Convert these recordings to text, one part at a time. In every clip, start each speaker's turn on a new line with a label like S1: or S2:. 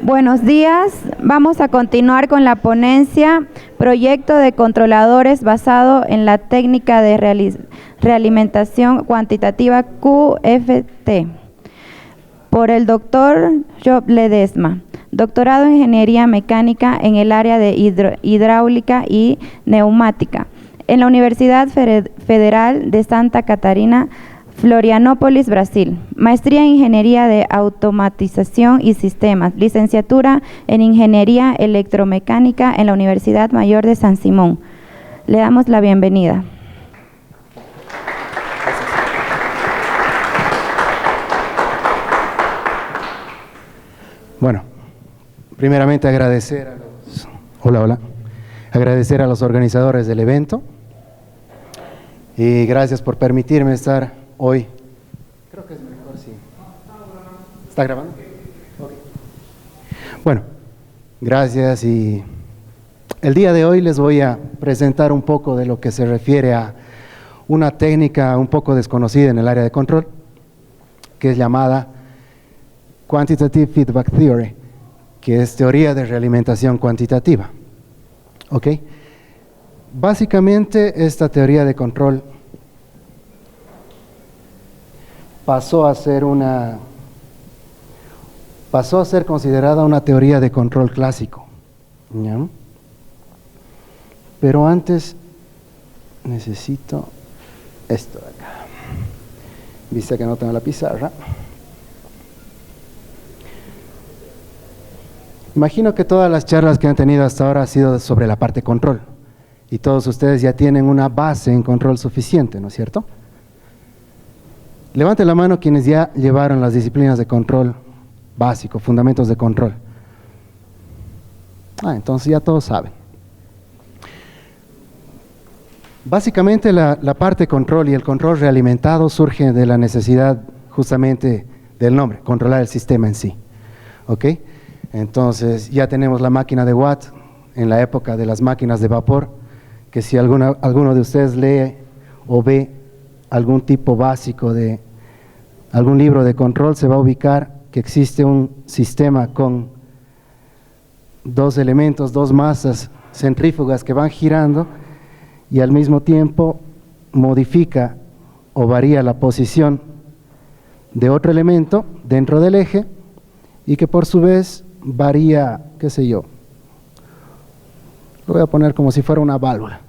S1: Buenos días. Vamos a continuar con la ponencia Proyecto de controladores basado en la técnica de realimentación cuantitativa QFT por el doctor Job Ledesma, doctorado en Ingeniería Mecánica en el área de hidráulica y neumática en la Universidad Federal de Santa Catarina, Florianópolis, Brasil. Maestría en Ingeniería de Automatización y Sistemas. Licenciatura en Ingeniería Electromecánica en la Universidad Mayor de San Simón. Le damos la bienvenida.
S2: Bueno, primeramente agradecer a los organizadores del evento y gracias por permitirme estar hoy. Creo que es mejor si... ¿Está grabando? Okay. Bueno, gracias, y el día de hoy les voy a presentar un poco de lo que se refiere a una técnica un poco desconocida en el área de control, que es llamada Quantitative Feedback Theory, que es teoría de realimentación cuantitativa. ¿Ok? Básicamente, esta teoría de control pasó a ser considerada una teoría de control clásico, ¿ya? Pero antes necesito esto de acá. Viste que no tengo la pizarra. Imagino que todas las charlas que han tenido hasta ahora han sido sobre la parte control, y todos ustedes ya tienen una base en control suficiente, ¿no es cierto? Levanten la mano quienes ya llevaron las disciplinas de control básico, fundamentos de control. Entonces ya todos saben. Básicamente la parte control y el control realimentado surge de la necesidad justamente del nombre, controlar el sistema en sí. ¿Ok? Entonces ya tenemos la máquina de Watt en la época de las máquinas de vapor, que si alguno de ustedes lee o ve algún tipo básico de algún libro de control, se va a ubicar que existe un sistema con dos elementos, dos masas centrífugas que van girando y al mismo tiempo modifica o varía la posición de otro elemento dentro del eje y que por su vez varía, qué sé yo, lo voy a poner como si fuera una válvula,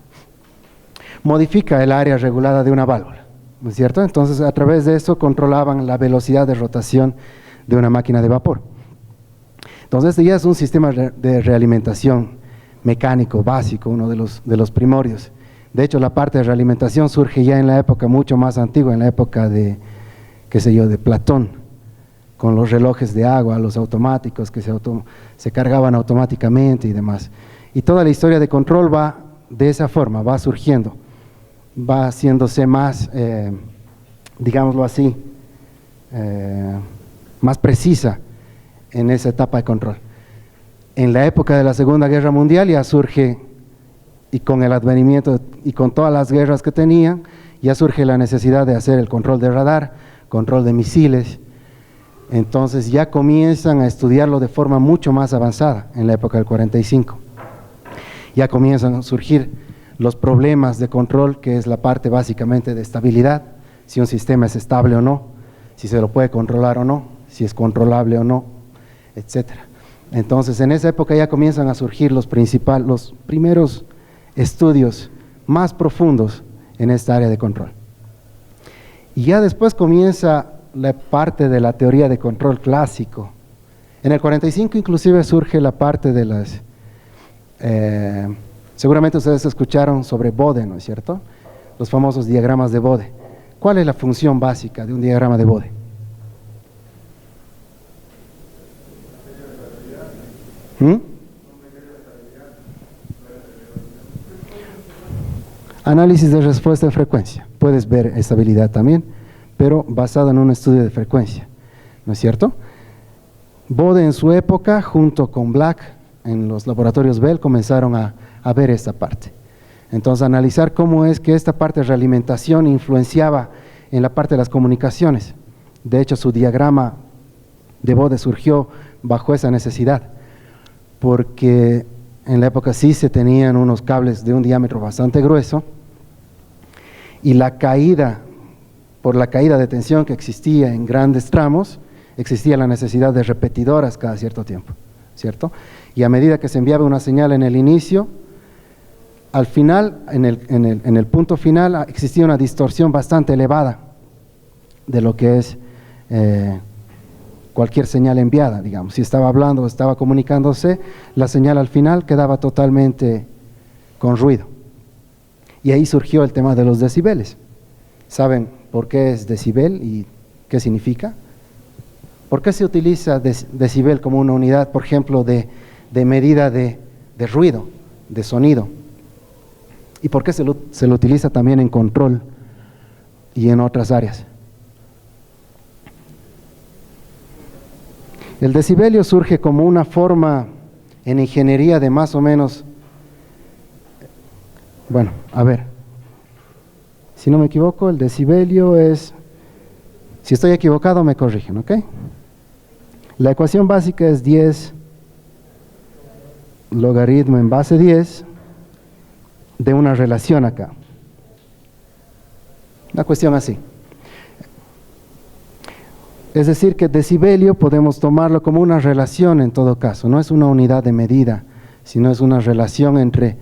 S2: modifica el área regulada de una válvula, ¿no es cierto? Entonces a través de eso controlaban la velocidad de rotación de una máquina de vapor. Entonces este ya es un sistema de realimentación mecánico básico, uno de los primorios. De hecho, la parte de realimentación surge ya en la época mucho más antigua, en la época de, qué sé yo, de Platón, con los relojes de agua, los automáticos que se cargaban automáticamente y demás. Y toda la historia de control va de esa forma, va surgiendo, va haciéndose más, digámoslo así, más precisa en esa etapa de control. En la época de la Segunda Guerra Mundial ya surge, y con el advenimiento y con todas las guerras que tenían, ya surge la necesidad de hacer el control de radar, control de misiles. Entonces ya comienzan a estudiarlo de forma mucho más avanzada en la época del 45. Ya comienzan a surgir los problemas de control, que es la parte básicamente de estabilidad, si un sistema es estable o no, si se lo puede controlar o no, si es controlable o no, etcétera. Entonces en esa época ya comienzan a surgir los primeros estudios más profundos en esta área de control. Y ya después comienza la parte de la teoría de control clásico. En el 45 inclusive surge la parte de las, seguramente ustedes escucharon sobre Bode, ¿no es cierto? Los famosos diagramas de Bode. ¿Cuál es la función básica de un diagrama de Bode? Análisis de respuesta de frecuencia. Puedes ver estabilidad también, pero basado en un estudio de frecuencia, ¿no es cierto? Bode en su época, junto con Black, en los laboratorios Bell, comenzaron a ver esta parte. Entonces, analizar cómo es que esta parte de realimentación influenciaba en la parte de las comunicaciones. De hecho, su diagrama de Bode surgió bajo esa necesidad, porque en la época sí se tenían unos cables de un diámetro bastante grueso, y por la caída de tensión que existía en grandes tramos, existía la necesidad de repetidoras cada cierto tiempo, ¿cierto? Y a medida que se enviaba una señal en el inicio, al final, en el punto final, existía una distorsión bastante elevada de lo que es cualquier señal enviada, digamos. Si estaba hablando o estaba comunicándose, la señal al final quedaba totalmente con ruido. Y ahí surgió el tema de los decibeles. ¿Saben por qué es decibel y qué significa? ¿Por qué se utiliza decibel como una unidad, por ejemplo, de medida de ruido, de sonido? ¿Y por qué se lo utiliza también en control y en otras áreas? El decibelio surge como una forma en ingeniería de más o menos, bueno, a ver, si no me equivoco, el decibelio es, si estoy equivocado me corrigen, ¿ok? La ecuación básica es 10 logaritmo en base 10 de una relación acá. Una cuestión así. Es decir, que decibelio podemos tomarlo como una relación en todo caso, no es una unidad de medida, sino es una relación entre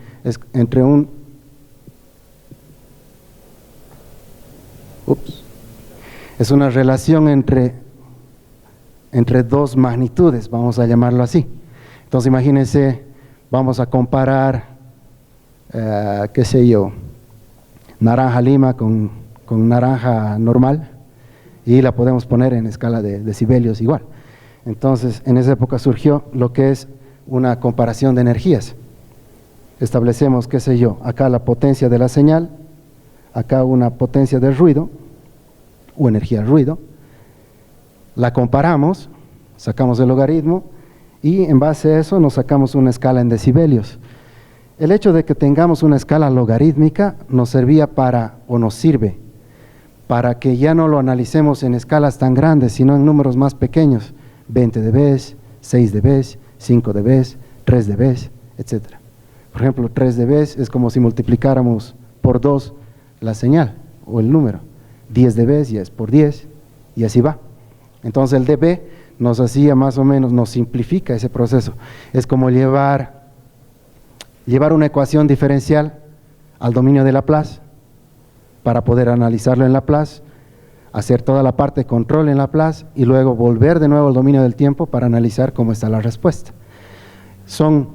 S2: es una relación entre dos magnitudes, vamos a llamarlo así. Entonces imagínense, vamos a comparar, qué sé yo, naranja lima con naranja normal, y la podemos poner en escala de decibelios igual. Entonces, en esa época surgió lo que es una comparación de energías. Establecemos, qué sé yo, acá la potencia de la señal, acá una potencia del ruido, o energía ruido, la comparamos, sacamos el logaritmo, y en base a eso nos sacamos una escala en decibelios. El hecho de que tengamos una escala logarítmica nos servía nos sirve para que ya no lo analicemos en escalas tan grandes, sino en números más pequeños, 20 dB, 6 dB, 5 dB, 3 dB, etc. Por ejemplo, 3 dB es como si multiplicáramos por 2 la señal o el número. 10 dB ya es por 10 y así va. Entonces el dB nos hacía más o menos, nos simplifica ese proceso. Es como llevar una ecuación diferencial al dominio de Laplace, para poder analizarlo en Laplace, hacer toda la parte de control en Laplace y luego volver de nuevo al dominio del tiempo para analizar cómo está la respuesta. Son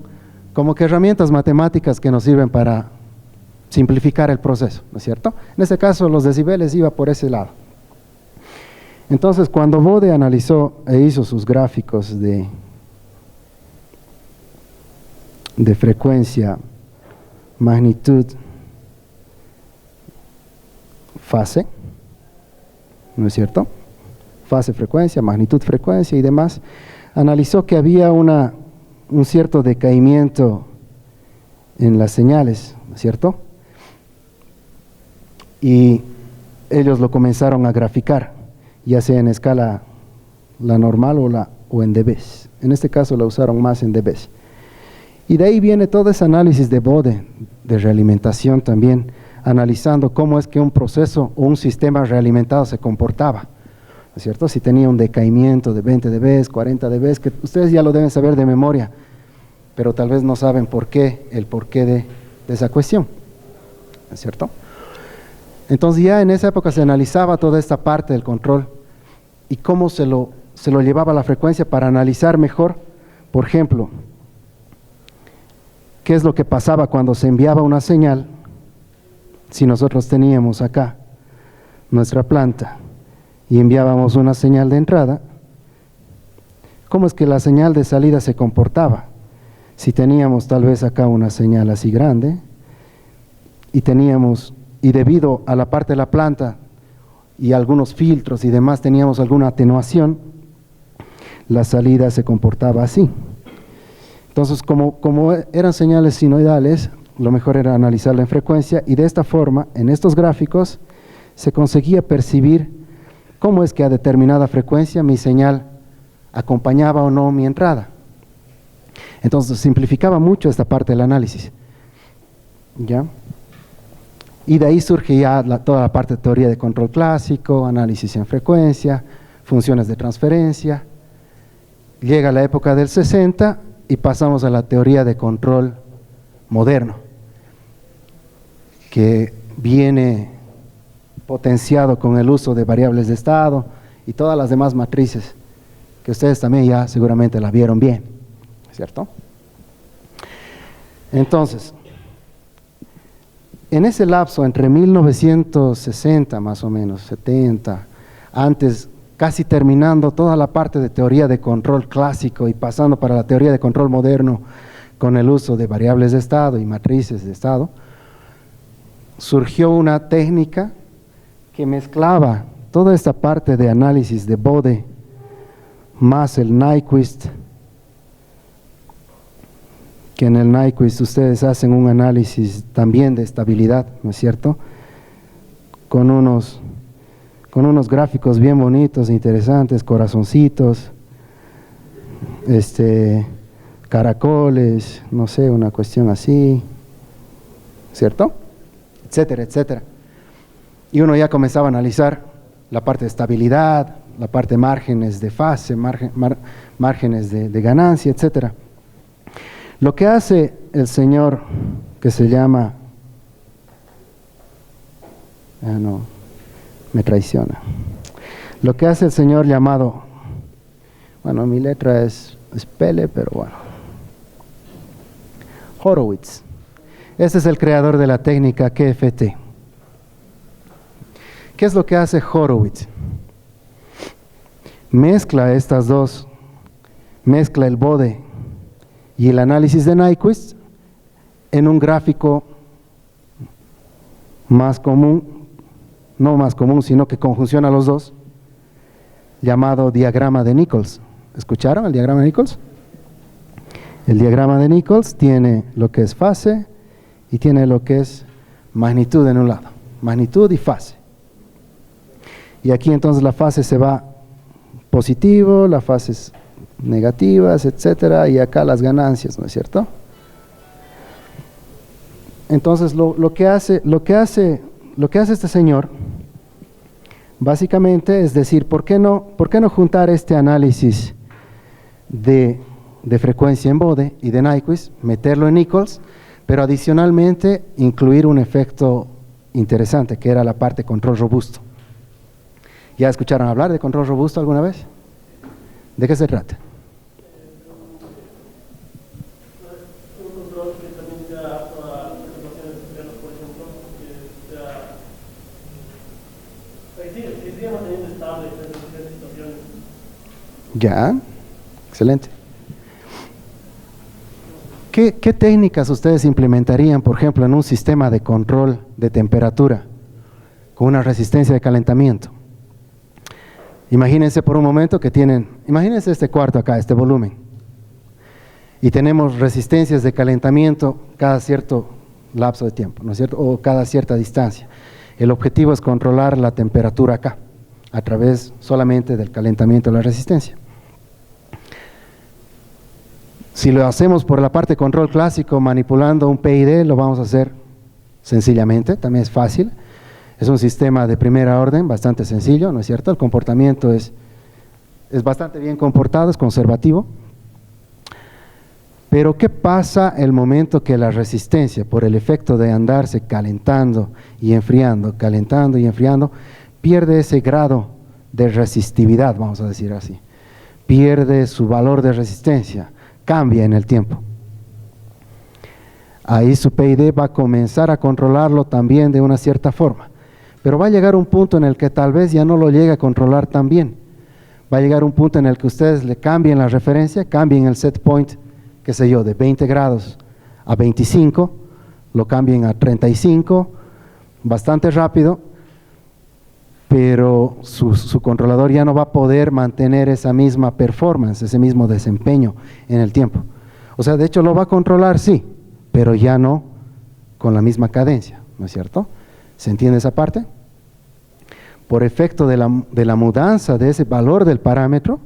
S2: como que herramientas matemáticas que nos sirven para simplificar el proceso, ¿no es cierto? En este caso los decibeles iba por ese lado. Entonces cuando Bode analizó e hizo sus gráficos de frecuencia, magnitud, fase, ¿no es cierto? Fase, frecuencia, magnitud, frecuencia y demás, analizó que había un cierto decaimiento en las señales, ¿no es cierto? Y ellos lo comenzaron a graficar, ya sea en escala la normal o en dBs. En este caso la usaron más en dBs. Y de ahí viene todo ese análisis de Bode, de realimentación también, analizando cómo es que un proceso o un sistema realimentado se comportaba, ¿no es cierto? Si tenía un decaimiento de 20 dB, 40 dB, que ustedes ya lo deben saber de memoria, pero tal vez no saben el porqué de esa cuestión, ¿no es cierto? Entonces ya en esa época se analizaba toda esta parte del control y cómo se lo llevaba a la frecuencia para analizar mejor, por ejemplo, qué es lo que pasaba cuando se enviaba una señal. Si nosotros teníamos acá nuestra planta y enviábamos una señal de entrada, ¿cómo es que la señal de salida se comportaba? Si teníamos tal vez acá una señal así grande y debido a la parte de la planta y algunos filtros y demás teníamos alguna atenuación, la salida se comportaba así. Entonces, como eran señales sinoidales, lo mejor era analizarla en frecuencia y de esta forma, en estos gráficos, se conseguía percibir cómo es que a determinada frecuencia mi señal acompañaba o no mi entrada. Entonces simplificaba mucho esta parte del análisis. ¿Ya? Y de ahí surge ya toda la parte de teoría de control clásico, análisis en frecuencia, funciones de transferencia. Llega la época del 60 y pasamos a la teoría de control moderno, que viene potenciado con el uso de variables de estado y todas las demás matrices, que ustedes también ya seguramente la vieron bien, ¿cierto? Entonces, en ese lapso entre 1960 más o menos, 70, antes casi terminando toda la parte de teoría de control clásico y pasando para la teoría de control moderno con el uso de variables de estado y matrices de estado, surgió una técnica que mezclaba toda esta parte de análisis de Bode más el Nyquist, que en el Nyquist ustedes hacen un análisis también de estabilidad, ¿no es cierto? Con unos gráficos bien bonitos, interesantes, corazoncitos, caracoles, no sé, una cuestión así, ¿cierto? Etcétera, etcétera. Y uno ya comenzaba a analizar la parte de estabilidad, la parte de márgenes de fase, márgenes de ganancia, etcétera. Lo que hace el señor que se llama, no, me traiciona. Lo que hace el señor llamado, bueno, mi letra es Pele, pero bueno, Horowitz. Este es el creador de la técnica QFT. ¿Qué es lo que hace Horowitz? Mezcla estas dos, mezcla el Bode y el análisis de Nyquist en un gráfico más común, no más común, sino que conjunciona los dos, llamado diagrama de Nichols. ¿Escucharon el diagrama de Nichols? El diagrama de Nichols tiene lo que es fase y tiene lo que es magnitud en un lado, magnitud y fase. Y aquí entonces la fase se va positivo, la fase es negativas, etcétera, y acá las ganancias, ¿no es cierto? Entonces lo que hace este señor básicamente es decir, ¿por qué no juntar este análisis de frecuencia en Bode y de Nyquist, meterlo en Nichols, pero adicionalmente incluir un efecto interesante que era la parte control robusto? ¿Ya escucharon hablar de control robusto alguna vez? ¿De qué se trata?
S3: Un control que también sea apto a situaciones externas, por ejemplo, que siga manteniendo estable en diferentes situaciones.
S2: Ya, excelente. ¿Qué técnicas ustedes implementarían, por ejemplo, en un sistema de control de temperatura con una resistencia de calentamiento? Imagínense por un momento que imagínense este cuarto acá, este volumen, y tenemos resistencias de calentamiento cada cierto lapso de tiempo, ¿no es cierto? O cada cierta distancia. El objetivo es controlar la temperatura acá, a través solamente del calentamiento de la resistencia. Si lo hacemos por la parte de control clásico, manipulando un PID, lo vamos a hacer sencillamente, también es fácil. Es un sistema de primera orden, bastante sencillo, ¿no es cierto? El comportamiento es bastante bien comportado, es conservativo. Pero ¿qué pasa el momento que la resistencia, por el efecto de andarse calentando y enfriando, pierde ese grado de resistividad, vamos a decir así? Pierde su valor de resistencia, cambia en el tiempo. Ahí su PID va a comenzar a controlarlo también de una cierta forma. Pero va a llegar un punto en el que tal vez ya no lo llegue a controlar tan bien. Va a llegar un punto en el que ustedes le cambien la referencia, cambien el set point, qué sé yo, de 20 grados a 25, lo cambien a 35, bastante rápido, pero su controlador ya no va a poder mantener esa misma performance, ese mismo desempeño en el tiempo. O sea, de hecho lo va a controlar, sí, pero ya no con la misma cadencia, ¿no es cierto? ¿Se entiende esa parte? Por efecto de la mudanza de ese valor del parámetro,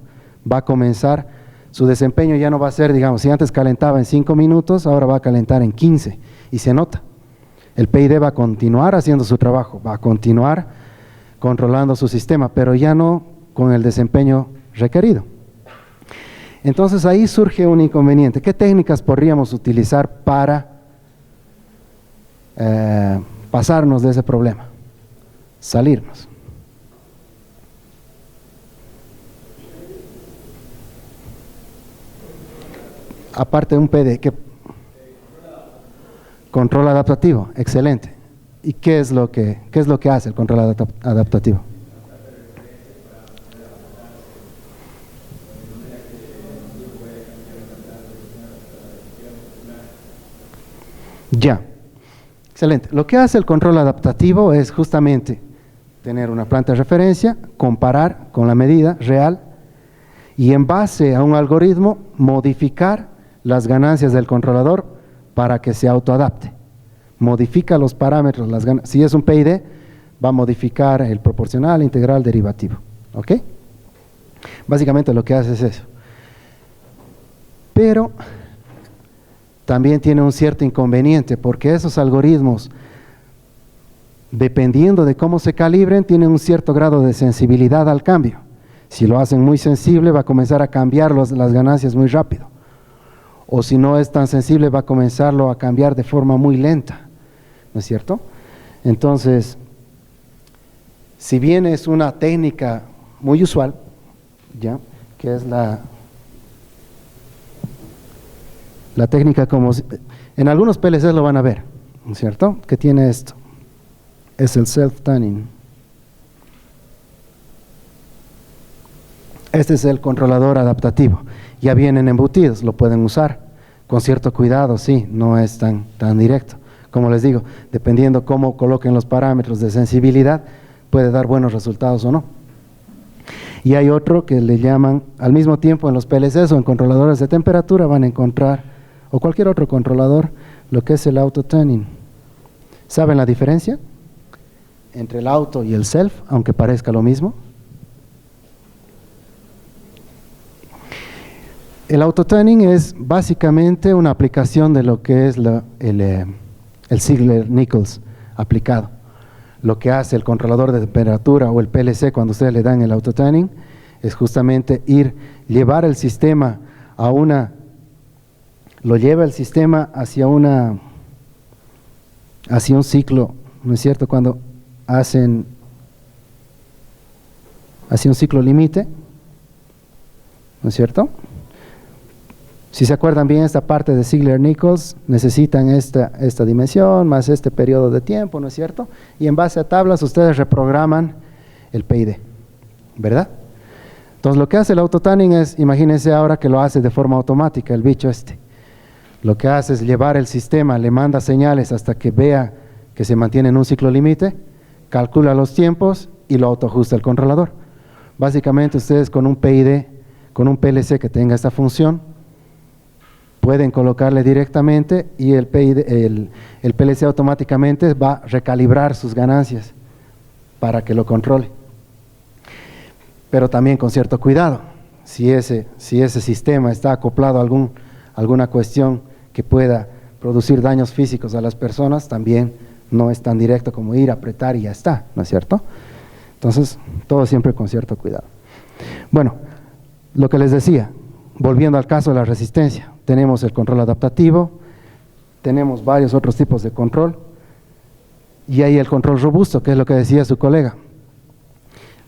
S2: va a comenzar, su desempeño ya no va a ser, digamos, si antes calentaba en 5 minutos, ahora va a calentar en 15, y se nota. El PID va a continuar haciendo su trabajo, va a continuar controlando su sistema, pero ya no con el desempeño requerido. Entonces ahí surge un inconveniente. ¿Qué técnicas podríamos utilizar para pasarnos de ese problema? Salirnos. Aparte de un PD, ¿qué? Control adaptativo, excelente. ¿Y qué es lo que hace el control adaptativo? Ya, excelente. Lo que hace el control adaptativo es justamente tener una planta de referencia, comparar con la medida real y en base a un algoritmo modificar las ganancias del controlador para que se autoadapte. Modifica los parámetros, si es un PID, va a modificar el proporcional, integral, derivativo. ¿Ok? Básicamente lo que hace es eso. Pero también tiene un cierto inconveniente, porque esos algoritmos, dependiendo de cómo se calibren, tienen un cierto grado de sensibilidad al cambio. Si lo hacen muy sensible, va a comenzar a cambiar las ganancias muy rápido. O si no es tan sensible, va a comenzarlo a cambiar de forma muy lenta. ¿No es cierto? Entonces, si bien es una técnica muy usual, ¿ya? Que es la técnica como, en algunos PLCs lo van a ver, ¿no es cierto? Que tiene esto, es el self-tuning. Este es el controlador adaptativo, ya vienen embutidos, lo pueden usar con cierto cuidado, sí, no es tan directo. Como les digo, dependiendo cómo coloquen los parámetros de sensibilidad, puede dar buenos resultados o no. Y hay otro que le llaman, al mismo tiempo en los PLCs o en controladores de temperatura van a encontrar, o cualquier otro controlador, lo que es el auto-tuning. ¿Saben la diferencia entre el auto y el self, aunque parezca lo mismo? El auto-tuning es básicamente una aplicación de lo que es el Ziegler-Nichols aplicado. Lo que hace el controlador de temperatura o el PLC cuando ustedes le dan el auto-tuning es justamente llevar el sistema lo lleva el sistema hacia un ciclo, ¿no es cierto? Cuando hacen hacia un ciclo límite, ¿no es cierto? Si se acuerdan bien esta parte de Ziegler-Nichols, necesitan esta dimensión más este periodo de tiempo, ¿no es cierto? Y en base a tablas ustedes reprograman el PID, ¿verdad? Entonces lo que hace el auto-tuning es, imagínense ahora que lo hace de forma automática el bicho este. Lo que hace es llevar el sistema, le manda señales hasta que vea que se mantiene en un ciclo límite, calcula los tiempos y lo autoajusta el controlador. Básicamente ustedes con un PID, con un PLC que tenga esta función, pueden colocarle directamente y el PLC automáticamente va a recalibrar sus ganancias para que lo controle. Pero también con cierto cuidado, si ese sistema está acoplado a alguna cuestión que pueda producir daños físicos a las personas, también no es tan directo como ir a apretar y ya está, ¿no es cierto? Entonces, todo siempre con cierto cuidado. Bueno, lo que les decía, volviendo al caso de la resistencia, tenemos el control adaptativo, tenemos varios otros tipos de control, y hay el control robusto, que es lo que decía su colega.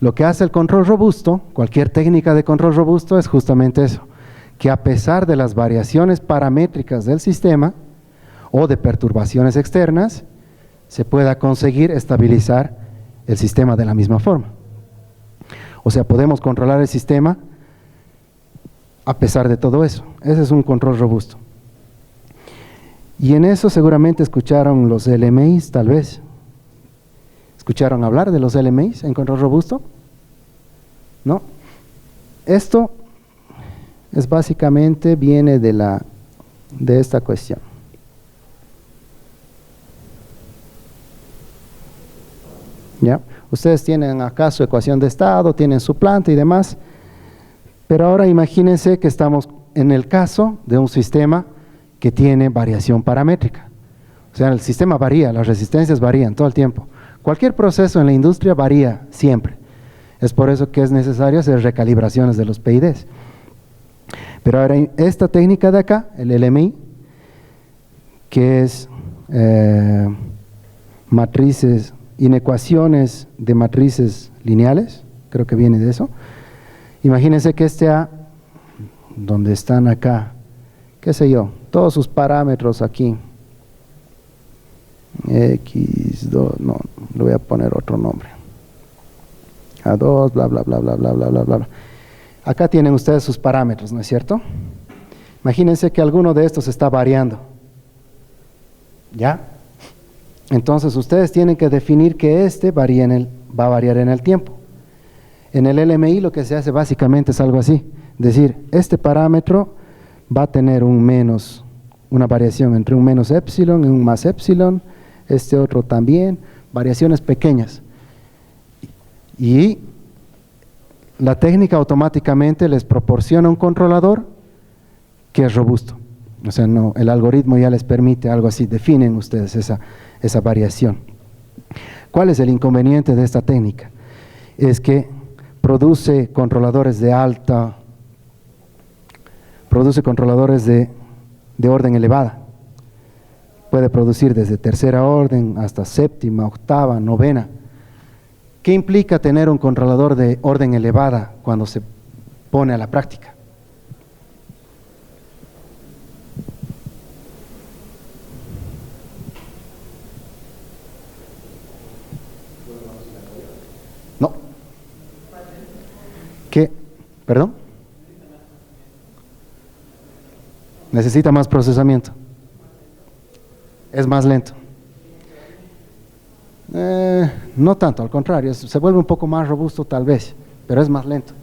S2: Lo que hace el control robusto, cualquier técnica de control robusto, es justamente eso, que a pesar de las variaciones paramétricas del sistema o de perturbaciones externas, se pueda conseguir estabilizar el sistema de la misma forma. O sea, podemos controlar el sistema a pesar de todo eso. Ese es un control robusto. Y en eso seguramente escucharon los LMIs, tal vez. ¿Escucharon hablar de los LMIs en control robusto? ¿No? Esto es básicamente, viene de esta cuestión. ¿Ya? Ustedes tienen acá su ecuación de estado, tienen su planta y demás, Pero ahora imagínense que estamos en el caso de un sistema que tiene variación paramétrica. O sea, el sistema varía, las resistencias varían todo el tiempo. Cualquier proceso en la industria varía siempre. Es por eso que es necesario hacer recalibraciones de los PIDs. Pero ahora esta técnica de acá, el LMI, que es matrices, inecuaciones de matrices lineales, creo que viene de eso. Imagínense que este A, donde están acá, qué sé yo, todos sus parámetros aquí, X2, no, le voy a poner otro nombre, A2, bla, bla, bla, bla, bla, bla, bla, bla. Acá tienen ustedes sus parámetros, ¿no es cierto? Imagínense que alguno de estos está variando, ¿ya? Entonces ustedes tienen que definir que este va a variar en el tiempo. En el LMI lo que se hace básicamente es algo así, decir, este parámetro va a tener una variación entre un menos epsilon y un más epsilon, este otro también, variaciones pequeñas. Y la técnica automáticamente les proporciona un controlador que es robusto. O sea, no, el algoritmo ya les permite algo así, definen ustedes esa variación. ¿Cuál es el inconveniente de esta técnica? Es que produce controladores de orden elevada. Puede producir desde tercera orden hasta séptima, octava, novena. ¿Qué implica tener un controlador de orden elevada cuando se pone a la práctica? No. ¿Qué? ¿Perdón? Necesita más procesamiento. Es más lento. No tanto, al contrario, se vuelve un poco más robusto tal vez, pero es más lento.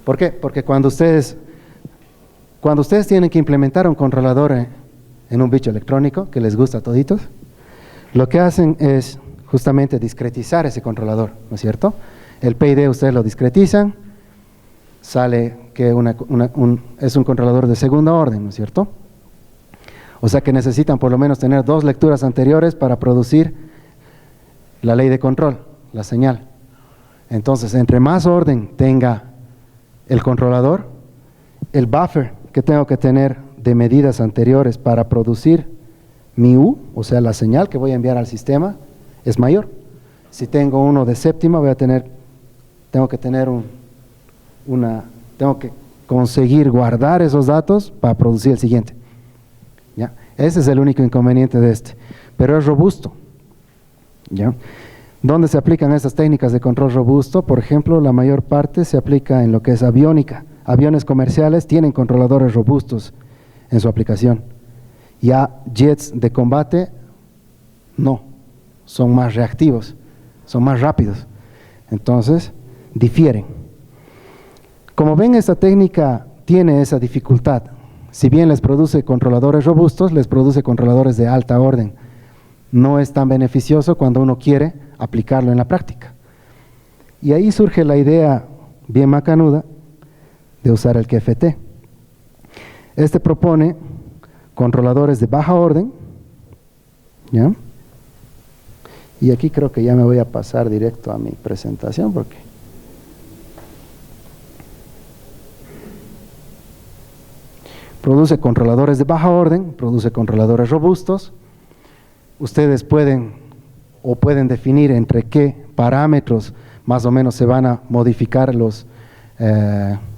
S2: ¿Por qué? Porque cuando ustedes tienen que implementar un controlador en un bicho electrónico, que les gusta a toditos, lo que hacen es justamente discretizar ese controlador, ¿no es cierto? El PID ustedes lo discretizan, sale que es un controlador de segunda orden, ¿no es cierto? O sea que necesitan por lo menos tener 2 lecturas anteriores para producir la ley de control, la señal. Entonces, entre más orden tenga el controlador, el buffer que tengo que tener de medidas anteriores para producir mi U, o sea, la señal que voy a enviar al sistema, es mayor. Si tengo uno de séptima, tengo que conseguir guardar esos datos para producir el siguiente. ¿Ya? Ese es el único inconveniente de este, pero es robusto. ¿Ya? ¿Dónde se aplican estas técnicas de control robusto? Por ejemplo, la mayor parte se aplica en lo que es aviónica. Aviones comerciales tienen controladores robustos en su aplicación. Ya jets de combate, no, son más reactivos, son más rápidos. Entonces, difieren. Como ven, esta técnica tiene esa dificultad. Si bien les produce controladores robustos, les produce controladores de alta orden. No es tan beneficioso cuando uno quiere aplicarlo en la práctica. Y ahí surge la idea bien macanuda de usar el QFT. Este propone controladores de baja orden, ¿ya? Y aquí creo que ya me voy a pasar directo a mi presentación porque produce controladores de baja orden, produce controladores robustos. Ustedes pueden definir entre qué parámetros más o menos se van a modificar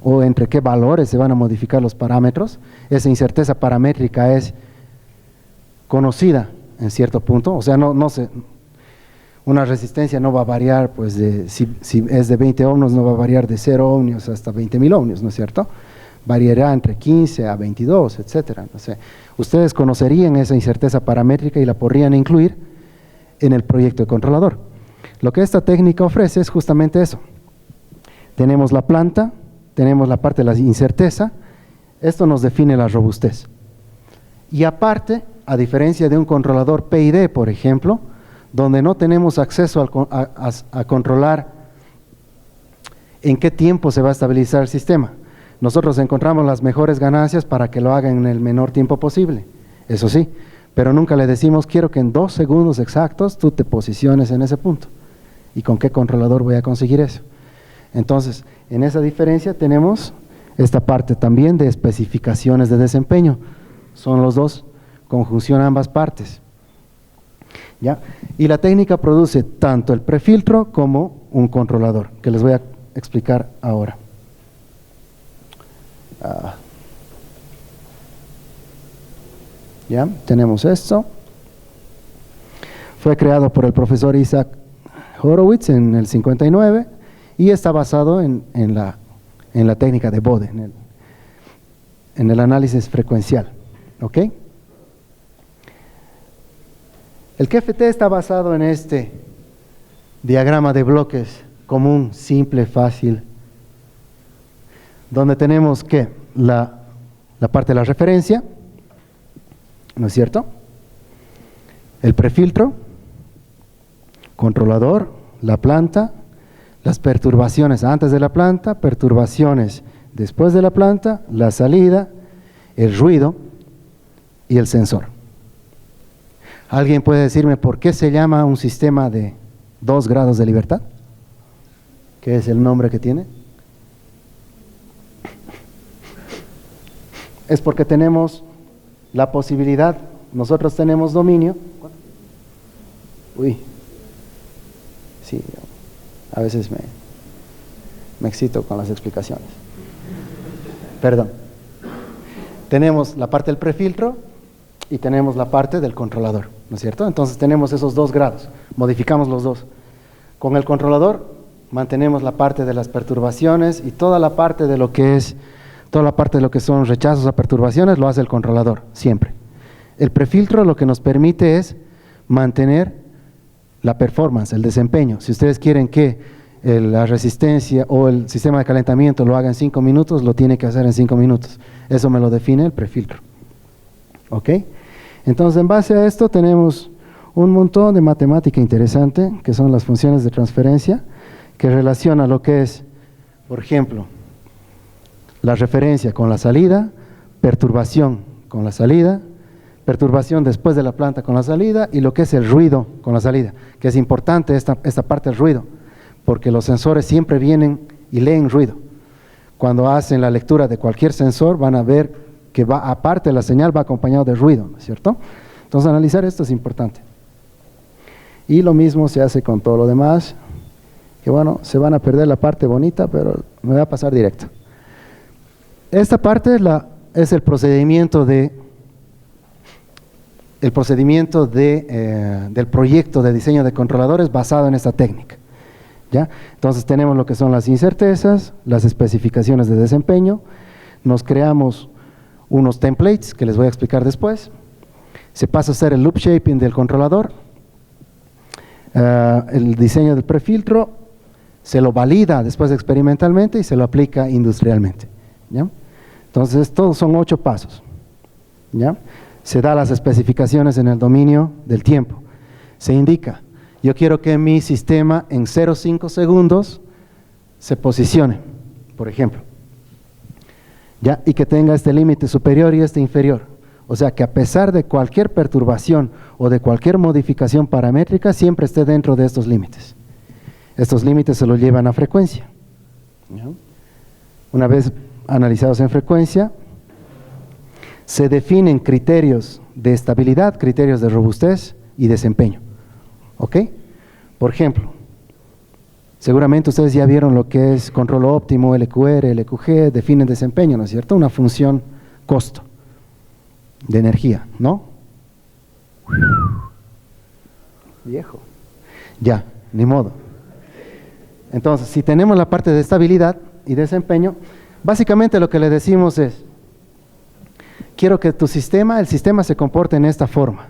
S2: o entre qué valores se van a modificar los parámetros. Esa incerteza paramétrica es conocida en cierto punto, o sea, una resistencia no va a variar, pues si es de 20 ohmios no va a variar de 0 ohmios hasta 20.000 ohmios, ¿no es cierto? Variará entre 15 a 22, etcétera. O sea, ustedes conocerían esa incerteza paramétrica y la podrían incluir en el proyecto de controlador. Lo que esta técnica ofrece es justamente eso. Tenemos la planta, tenemos la parte de la incerteza, esto nos define la robustez. Y aparte, a diferencia de un controlador PID, por ejemplo, donde no tenemos acceso a controlar en qué tiempo se va a estabilizar el sistema. nosotros encontramos las mejores ganancias para que lo haga en el menor tiempo posible, eso sí, pero nunca le decimos quiero que en 2 segundos exactos tú te posiciones en ese punto. ¿Y con qué controlador voy a conseguir eso? Entonces, en esa diferencia tenemos esta parte también de especificaciones de desempeño. Son los dos, conjunción ambas partes. ¿Ya? Y la técnica produce tanto el prefiltro como un controlador, que les voy a explicar ahora. Ya, tenemos esto. Fue creado por el profesor Isaac Horowitz en el 59 y está basado en la técnica de Bode, en el análisis frecuencial. ¿Ok? El QFT está basado en este diagrama de bloques común, simple, fácil, donde tenemos que la parte de la referencia, ¿no es cierto? El prefiltro, controlador, la planta, las perturbaciones antes de la planta, perturbaciones después de la planta, la salida, el ruido y el sensor. ¿Alguien puede decirme por qué se llama un sistema de 2 grados de libertad? ¿Qué es el nombre que tiene? Es porque tenemos la posibilidad, nosotros tenemos dominio. Sí, a veces me excito con las explicaciones. Perdón. Tenemos la parte del prefiltro y tenemos la parte del controlador, ¿no es cierto? Entonces tenemos esos 2 grados, modificamos los dos. Con el controlador mantenemos la parte de las perturbaciones y toda la parte de lo que son rechazos a perturbaciones lo hace el controlador, siempre. El prefiltro lo que nos permite es mantener la performance, el desempeño. Si ustedes quieren que la resistencia o el sistema de calentamiento lo haga en 5 minutos, lo tiene que hacer en 5 minutos. Eso me lo define el prefiltro. ¿Ok? Entonces, en base a esto tenemos un montón de matemática interesante, que son las funciones de transferencia, que relaciona lo que es, por ejemplo, la referencia con la salida, perturbación con la salida, perturbación después de la planta con la salida, y lo que es el ruido con la salida, que es importante esta parte del ruido, porque los sensores siempre vienen y leen ruido. Cuando hacen la lectura de cualquier sensor van a ver que aparte de la señal va acompañado de ruido, ¿no es cierto? Entonces analizar esto es importante. Y lo mismo se hace con todo lo demás, que bueno, se van a perder la parte bonita, pero me voy a pasar directo. Esta parte es el procedimiento del proyecto de diseño de controladores basado en esta técnica. ¿Ya? Entonces tenemos lo que son las incertezas, las especificaciones de desempeño, nos creamos unos templates que les voy a explicar después, se pasa a hacer el loop shaping del controlador, el diseño del prefiltro, se lo valida después experimentalmente y se lo aplica industrialmente. ¿Ya? Entonces todos son 8 pasos. ¿Ya? Se da las especificaciones en el dominio del tiempo, se indica, yo quiero que mi sistema en 0,5 segundos se posicione, por ejemplo, ¿ya? Y que tenga este límite superior y este inferior. O sea, que a pesar de cualquier perturbación o de cualquier modificación paramétrica, siempre esté dentro de estos límites. Estos límites se los llevan a frecuencia. ¿Ya? Una vez analizados en frecuencia, se definen criterios de estabilidad, criterios de robustez y desempeño. ¿Ok? Por ejemplo, seguramente ustedes ya vieron lo que es control óptimo, LQR, LQG, definen desempeño, ¿no es cierto? Una función costo de energía, ¿no? Viejo. Ya, ni modo. Entonces, si tenemos la parte de estabilidad y desempeño, básicamente lo que le decimos es, quiero que el sistema se comporte en esta forma.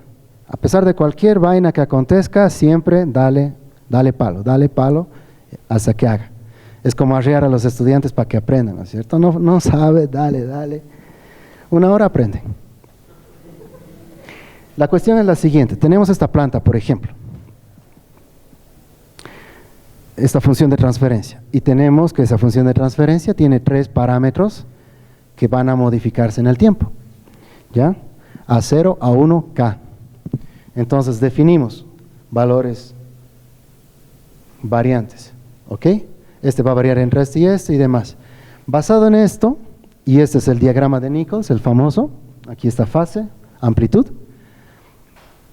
S2: A pesar de cualquier vaina que acontezca, siempre dale palo hasta que haga. Es como arrear a los estudiantes para que aprendan, ¿no es cierto? No sabe, dale. 1 hora aprenden. La cuestión es la siguiente, tenemos esta planta, por ejemplo, esta función de transferencia, y tenemos que esa función de transferencia tiene 3 parámetros que van a modificarse en el tiempo, ¿ya? A0, A1, K. Entonces definimos valores variantes, ¿ok? Este va a variar entre este y demás. Basado en esto, y este es el diagrama de Nichols, el famoso, aquí está fase, amplitud,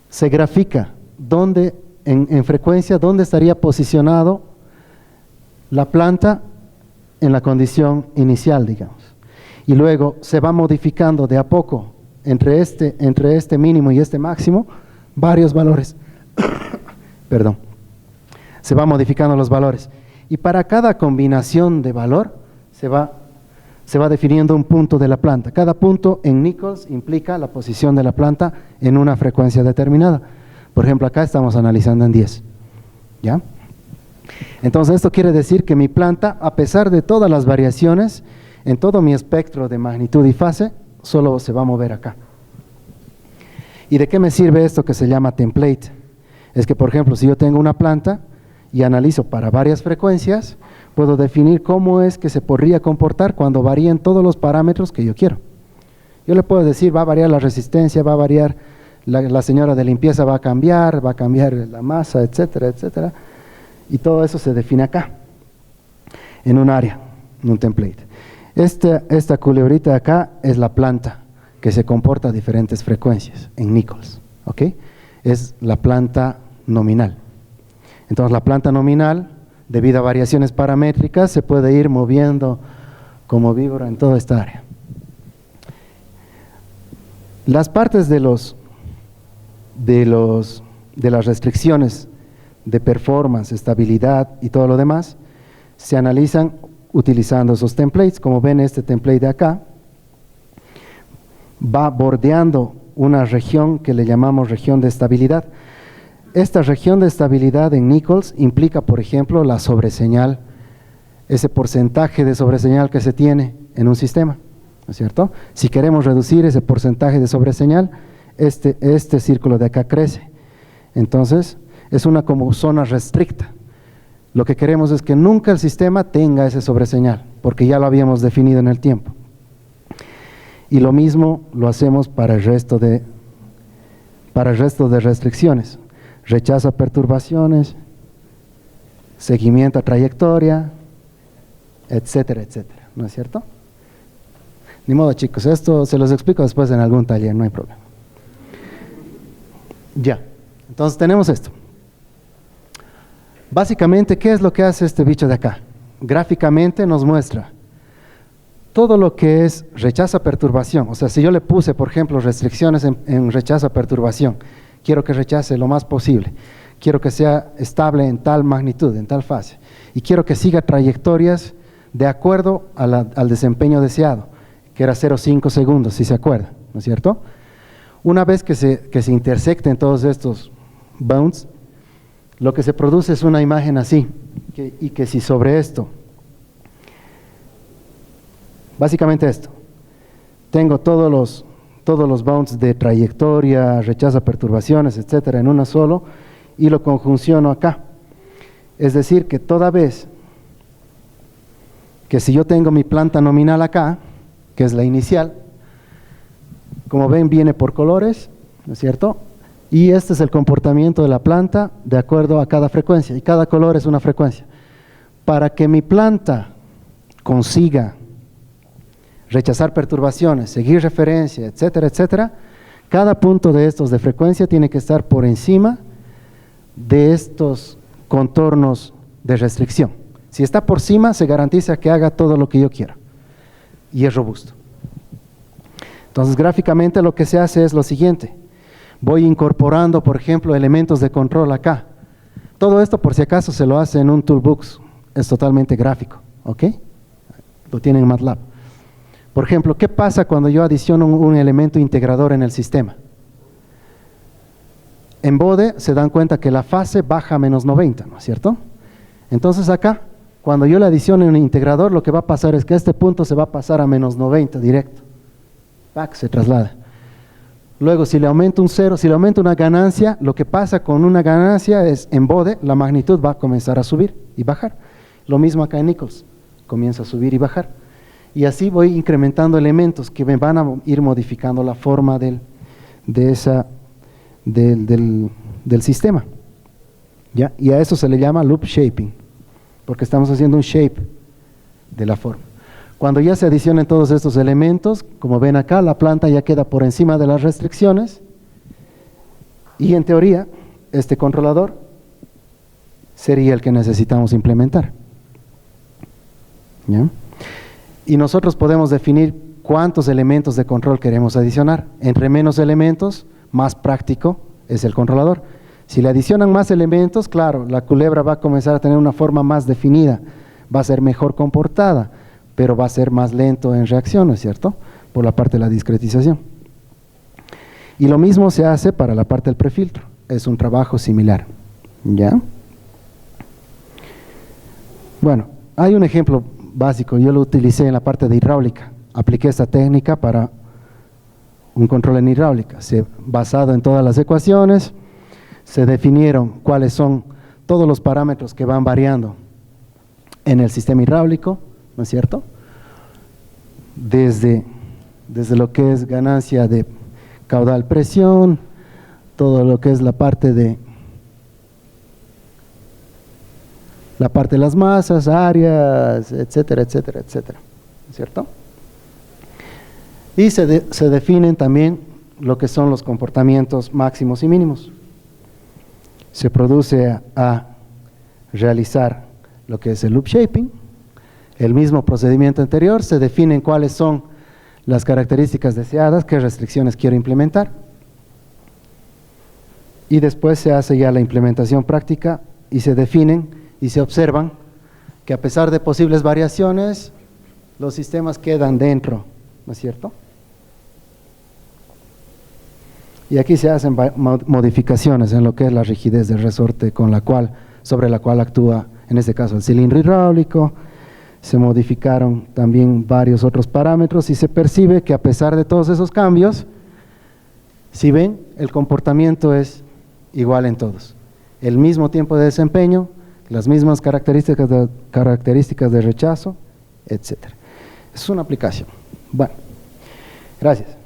S2: se grafica dónde, en frecuencia, dónde estaría posicionado la planta en la condición inicial, digamos. Y luego se va modificando de a poco entre este mínimo y este máximo, varios valores. Perdón. Se va modificando los valores. Y para cada combinación de valor se va definiendo un punto de la planta. Cada punto en Nichols implica la posición de la planta en una frecuencia determinada. Por ejemplo, acá estamos analizando en 10. ¿Ya? Entonces esto quiere decir que mi planta, a pesar de todas las variaciones, en todo mi espectro de magnitud y fase, solo se va a mover acá. ¿Y de qué me sirve esto que se llama template? Es que, por ejemplo, si yo tengo una planta y analizo para varias frecuencias, puedo definir cómo es que se podría comportar cuando varíen todos los parámetros que yo quiero. Yo le puedo decir, va a variar la resistencia, va a variar, la señora de limpieza va a cambiar la masa, etcétera, etcétera. Y todo eso se define acá, en un área, en un template. Esta culebrita de acá es la planta que se comporta a diferentes frecuencias en Nichols, ¿ok? Es la planta nominal. Entonces la planta nominal, debido a variaciones paramétricas, se puede ir moviendo como víbora en toda esta área. Las partes de las restricciones de performance, estabilidad y todo lo demás, se analizan utilizando esos templates. Como ven, este template de acá va bordeando una región que le llamamos región de estabilidad. Esta región de estabilidad en Nichols implica, por ejemplo, la sobreseñal, ese porcentaje de sobreseñal que se tiene en un sistema, ¿no es cierto? Si queremos reducir ese porcentaje de sobreseñal, este círculo de acá crece. Entonces, es una como zona restricta. Lo que queremos es que nunca el sistema tenga ese sobreseñal, porque ya lo habíamos definido en el tiempo. Y lo mismo lo hacemos para el resto de restricciones. Rechazo a perturbaciones, seguimiento a trayectoria, etcétera, etcétera. ¿No es cierto? Ni modo, chicos, esto se los explico después en algún taller, no hay problema. Ya, entonces tenemos esto. Básicamente, ¿qué es lo que hace este bicho de acá? Gráficamente nos muestra todo lo que es rechazo a perturbación. O sea, si yo le puse, por ejemplo, restricciones en rechazo a perturbación, quiero que rechace lo más posible, quiero que sea estable en tal magnitud, en tal fase, y quiero que siga trayectorias de acuerdo al desempeño deseado, que era 0,5 segundos, si se acuerdan, ¿no es cierto? Una vez que se intersecten todos estos bounds, lo que se produce es una imagen así, y que si sobre esto, básicamente esto, tengo todos los bounds de trayectoria, rechazo a perturbaciones, etcétera, en uno solo, y lo conjunciono acá. Es decir, que toda vez que si yo tengo mi planta nominal acá, que es la inicial, como ven viene por colores, ¿no es cierto? Y este es el comportamiento de la planta de acuerdo a cada frecuencia, y cada color es una frecuencia. Para que mi planta consiga rechazar perturbaciones, seguir referencia, etcétera, etcétera, cada punto de estos de frecuencia tiene que estar por encima de estos contornos de restricción. Si está por encima, se garantiza que haga todo lo que yo quiera, y es robusto. Entonces, gráficamente lo que se hace es lo siguiente. Voy incorporando, por ejemplo, elementos de control acá. Todo esto, por si acaso, se lo hace en un toolbox. Es totalmente gráfico, ¿ok? Lo tienen en MATLAB. Por ejemplo, ¿qué pasa cuando yo adiciono un elemento integrador en el sistema? En BODE se dan cuenta que la fase baja a menos 90, ¿no es cierto? Entonces acá, cuando yo le adiciono un integrador, lo que va a pasar es que este punto se va a pasar a menos 90 directo. ¡Pac! Se traslada. Luego, si le aumento un 0, si le aumento una ganancia, lo que pasa con una ganancia es, en BODE, la magnitud va a comenzar a subir y bajar. Lo mismo acá en Nichols, comienza a subir y bajar. Y así voy incrementando elementos que me van a ir modificando la forma del sistema. ¿Ya? Y a eso se le llama loop shaping, porque estamos haciendo un shape de la forma. Cuando ya se adicionen todos estos elementos, como ven acá, la planta ya queda por encima de las restricciones y en teoría este controlador sería el que necesitamos implementar. ¿Ya? Y nosotros podemos definir cuántos elementos de control queremos adicionar. Entre menos elementos, más práctico es el controlador. Si le adicionan más elementos, claro, la culebra va a comenzar a tener una forma más definida, va a ser mejor comportada, pero va a ser más lento en reacción, ¿no es cierto?, por la parte de la discretización. Y lo mismo se hace para la parte del prefiltro, es un trabajo similar. ¿Ya? Bueno, hay un ejemplo básico, yo lo utilicé en la parte de hidráulica, apliqué esta técnica para un control en hidráulica, basado en todas las ecuaciones, se definieron cuáles son todos los parámetros que van variando en el sistema hidráulico, ¿no es cierto? Desde lo que es ganancia de caudal presión, todo lo que es la parte de las masas, áreas, etcétera, etcétera, etcétera, ¿no es cierto? Y se definen también lo que son los comportamientos máximos y mínimos. Se produce a realizar lo que es el loop shaping, el mismo procedimiento anterior, se definen cuáles son las características deseadas, qué restricciones quiero implementar, y después se hace ya la implementación práctica y se definen y se observan que a pesar de posibles variaciones, los sistemas quedan dentro, ¿no es cierto? Y aquí se hacen modificaciones en lo que es la rigidez del resorte sobre la cual actúa, en este caso, el cilindro hidráulico. Se modificaron también varios otros parámetros y se percibe que a pesar de todos esos cambios, si ven, el comportamiento es igual en todos. El mismo tiempo de desempeño, las mismas características de rechazo, etc. Es una aplicación. Bueno, gracias.